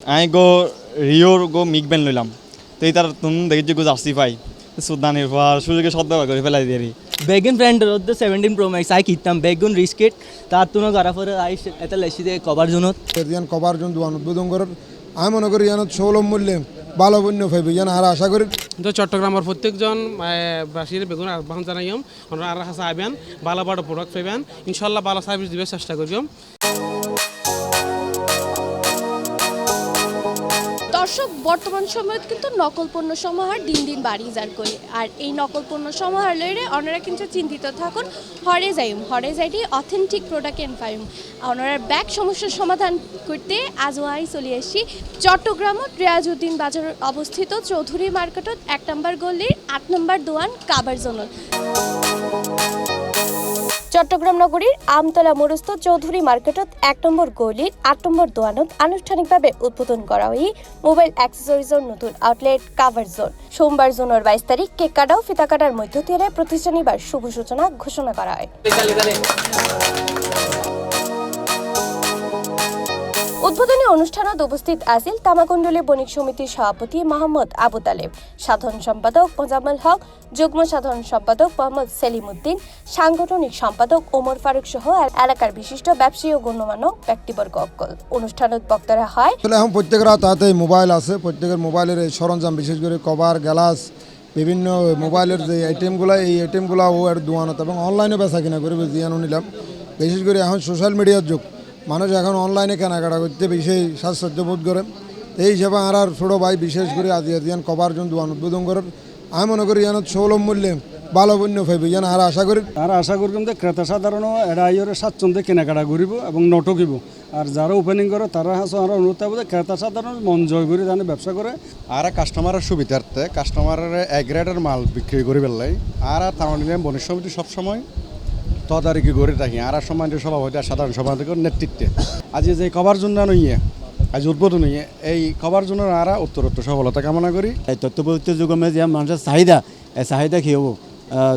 আমি রিওর মিক ব্যান্ড লইলাম তো এই তার তুমি দেখেছি জার্সি পাই সুদানের পর সুযোগে সদ্ব্যবহার করে ফেলাই দিয়ে বেগুন ফ্রেন্ডের মধ্যে 17 প্রো ম্যাক্স আই কিতাম বেগুন রিস্কেট তার তুনো গারাফরে আই এটা লেসি দিয়ে কভার জোনত ইয়ান কভার জন দুয়ান উদ্বোধন করার আমি মনে করি ইয়ান সুলভ মূল্যে ভালো পণ্য পাইবে ইয়ান আর আশা করি তো চট্টগ্রামের প্রত্যেকজন বাসীর বেগুন আহ্বান জানাইম আমরা আর কাছে আইবেন ভালো ভালো প্রোডাক্ট পাইবেন ইনশাল্লাহ ভালো সার্ভিস দিবে চেষ্টা করবেন। দর্শক বর্তমান সময়ে কিন্তু নকল পণ্য সমাহার দিন দিন বাড়ি যার করে আর এই নকল পণ্য সমাহার লইরে ওনারা কিন্তু চিন্তিত থাকুন হরেজাইডি অথেন্টিক প্রোডাক্ট এন্ড ফাইম ওনারা ব্যাগ সমস্যার সমাধান করতে আজও আই চলে আসছি চট্টগ্রামত রিয়াজউদ্দিন বাজার অবস্থিত চৌধুরী মার্কেটত 1 নম্বর গলির 8 নম্বর দোয়ান কাবার জোনত। চট্টগ্রাম নগরীর আমতলা মোড়স্থ চৌধুরী মার্কেটত 1 নম্বর গলির 8 নম্বর দোয়ানত আনুষ্ঠানিকভাবে উদ্বোধন করা হয় মোবাইল অ্যাক্সেসরিজের নতুন আউটলেট কাভার জোন। সোমবার জুনের 22 তারিখ কেক কাটা ও ফিতা কাটার মধ্য দিয়ে প্রতিষ্ঠানিবার শুভ সূচনা ঘোষণা করা হয়। উদ্বোধনী অনুষ্ঠানত উপস্থিত আছেন তামাকুণ্ডলী বণিক সমিতির সভাপতি মোহাম্মদ আবু তালেব, সাধারণ সম্পাদক মোজাম্মেল হক, যুগ্ম সাধারণ সম্পাদক মোহাম্মদ সেলিম উদ্দিন, সাংগঠনিক সম্পাদক ওমর ফারুক সহ এলাকার বিশিষ্ট ব্যবসায়ী ও গণ্যমান্য ব্যক্তিবর্গ অকল। অনুষ্ঠানত বক্তারা হয় এখন প্রত্যেকের হাতে মোবাইল আছে, প্রত্যেকের মোবাইলের এই সরঞ্জাম বিশেষ করে কভার গ্লাস বিভিন্ন মোবাইলের যে আইটেমগুলো এই আইটেমগুলো ও এর দোয়ানত এবং অনলাইনে বেচা কিনা করে জিয়ানো নিলাম। বিশেষ করে এখন সোশ্যাল মিডিয়ার যুগ, মানুষ এখন অনলাইনে কেনাকাটা করতে বেশি স্বাচ্ছন্দ্য বোধ করে। এই হিসাবে আর ছোটো ভাই বিশেষ করে আজিয়ান কভার জন দোয়ান উদ্বোধন করার আমি মনে করি ইয়ান সুলভ মূল্যে ভালো পণ্য পাইবে ইয়ান আর আশা করি যে ক্রেতা সাধারণ এটা আইয়রে স্বাচ্ছন্দ্যে কেনাকাটা করিব এবং নটকিব আর যারা ওপেনিং করে তারা হাসো আর অনুরোধ থাকবে যে ক্রেতা সাধারণ মন জয় করে জানে ব্যবসা করে আর কাস্টমারের সুবিধার্থে কাস্টমারের এক গ্রেডের মাল বিক্রি করি পেলাই আর তামিল বণিক সমিতি সবসময় তদারকি করে থাকি আর সম্মানিত সভাপতি আর সাধারণ সভাপতির নেতৃত্বে আজ যে কভার জন্য নইয়ে আজ উদ্বোধন হইয়ে এই কভার জন্য আর উত্তরোত্তর সফলতা কামনা করি। এই তথ্য প্রযুক্তির যুগে যে মানুষের চাহিদা এই চাহিদা কি হবো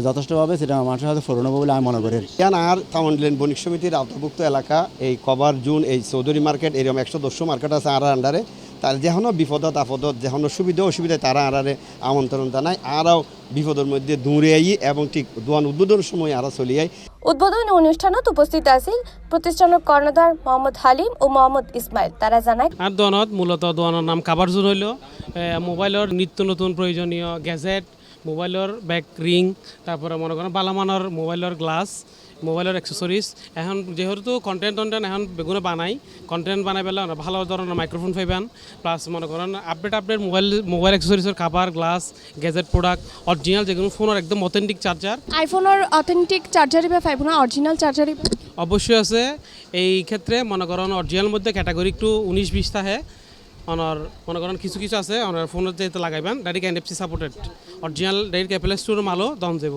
যথেষ্টভাবে সেটা মানুষের সাথে ফোরন হবো বলে আমি মনে করি। কেন আর তামিল বণিক সমিতির আওতাভুক্ত এলাকা এই কভার জোন এই চৌধুরী মার্কেট এরকম 110 মার্কেট আছে আর আন্ডারে তার যেন বিপদত আপদত যেন সুবিধা অসুবিধায় তারা আরারে আমন্ত্রণ জানায় আরও বিপদের মধ্যে দূরে আই এবং ঠিক দোয়ান উদ্বোধনের সময় আরও চলে আই। উদ্বোধনী অনুষ্ঠানত উপস্থিত আছেন প্রতিষ্ঠানের কর্ণধার মোহাম্মদ হালিম ও মোহাম্মদ ইসমাইল। তারা জানায় আর দোয়ানত মূলত দোয়ানের নাম কাভার জোন হইল মোবাইলের নিত্য নতুন প্রয়োজনীয় গ্যাজেট, মোবাইলের ব্যাক রিং, তারপরে মনে করেন বালামানের মোবাইলের গ্লাস, মোবাইলের অ্যাক্সেসরিজ। এখন যেহেতু কন্টেন্ট এখন বেগুনে বানাই কন্টেন্ট বানাই পেলে ভালো ধরনের মাইক্রোফোন পাইবেন প্লাস মনে করেন আপডেট মোবাইল অ্যাক্সেসরিজের cover glass gadget product original যেগুলো ফোনের একদম অথেন্টিক চার্জার আইফোনের অথেন্টিক চার্জারই বা পাইব না অরিজিনাল চার্জারই অবশ্যই আছে। এই ক্ষেত্রে মনে করেন অরিজিনাল মধ্যে ক্যাটাগরি একটু 19-20 থাকে অনার মনে করেন কিছু কিছু আছে ওনার ফোনের যেহেতু লাগাইবেন direct NFC supported original direct Apple store মালও দাম যাব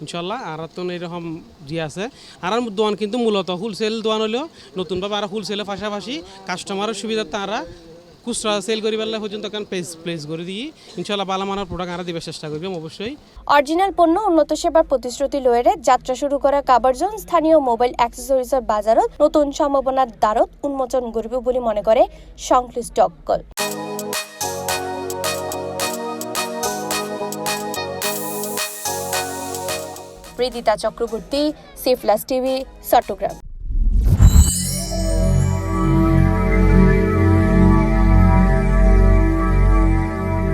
ইনশাল্লাহ। আর তো এইরকম দিয়ে আছে আর দোয়ান কিন্তু মূলত হোলসেল দোয়ান হলেও নতুনভাবে আর হোলসেলের পাশাপাশি কাস্টমারের সুবিধা তারা খুচরা সেল করি পেলে পর্যন্ত প্লেস করে দিই ইনশাল্লাহ ভালো মানের প্রোডাক্ট আরও দিবার চেষ্টা করবেন অবশ্যই। অরিজিনাল পণ্য উন্নত সেবার প্রতিশ্রুতি লয়েরে যাত্রা শুরু করা কাবারজন স্থানীয় মোবাইল অ্যাক্সেসরিজের বাজারত নতুন সম্ভাবনার দ্বারত উন্মোচন করবে বলে মনে করে সংশ্লিষ্ট অকল। Pritita Chakraborty, C plus TV, Chittagong.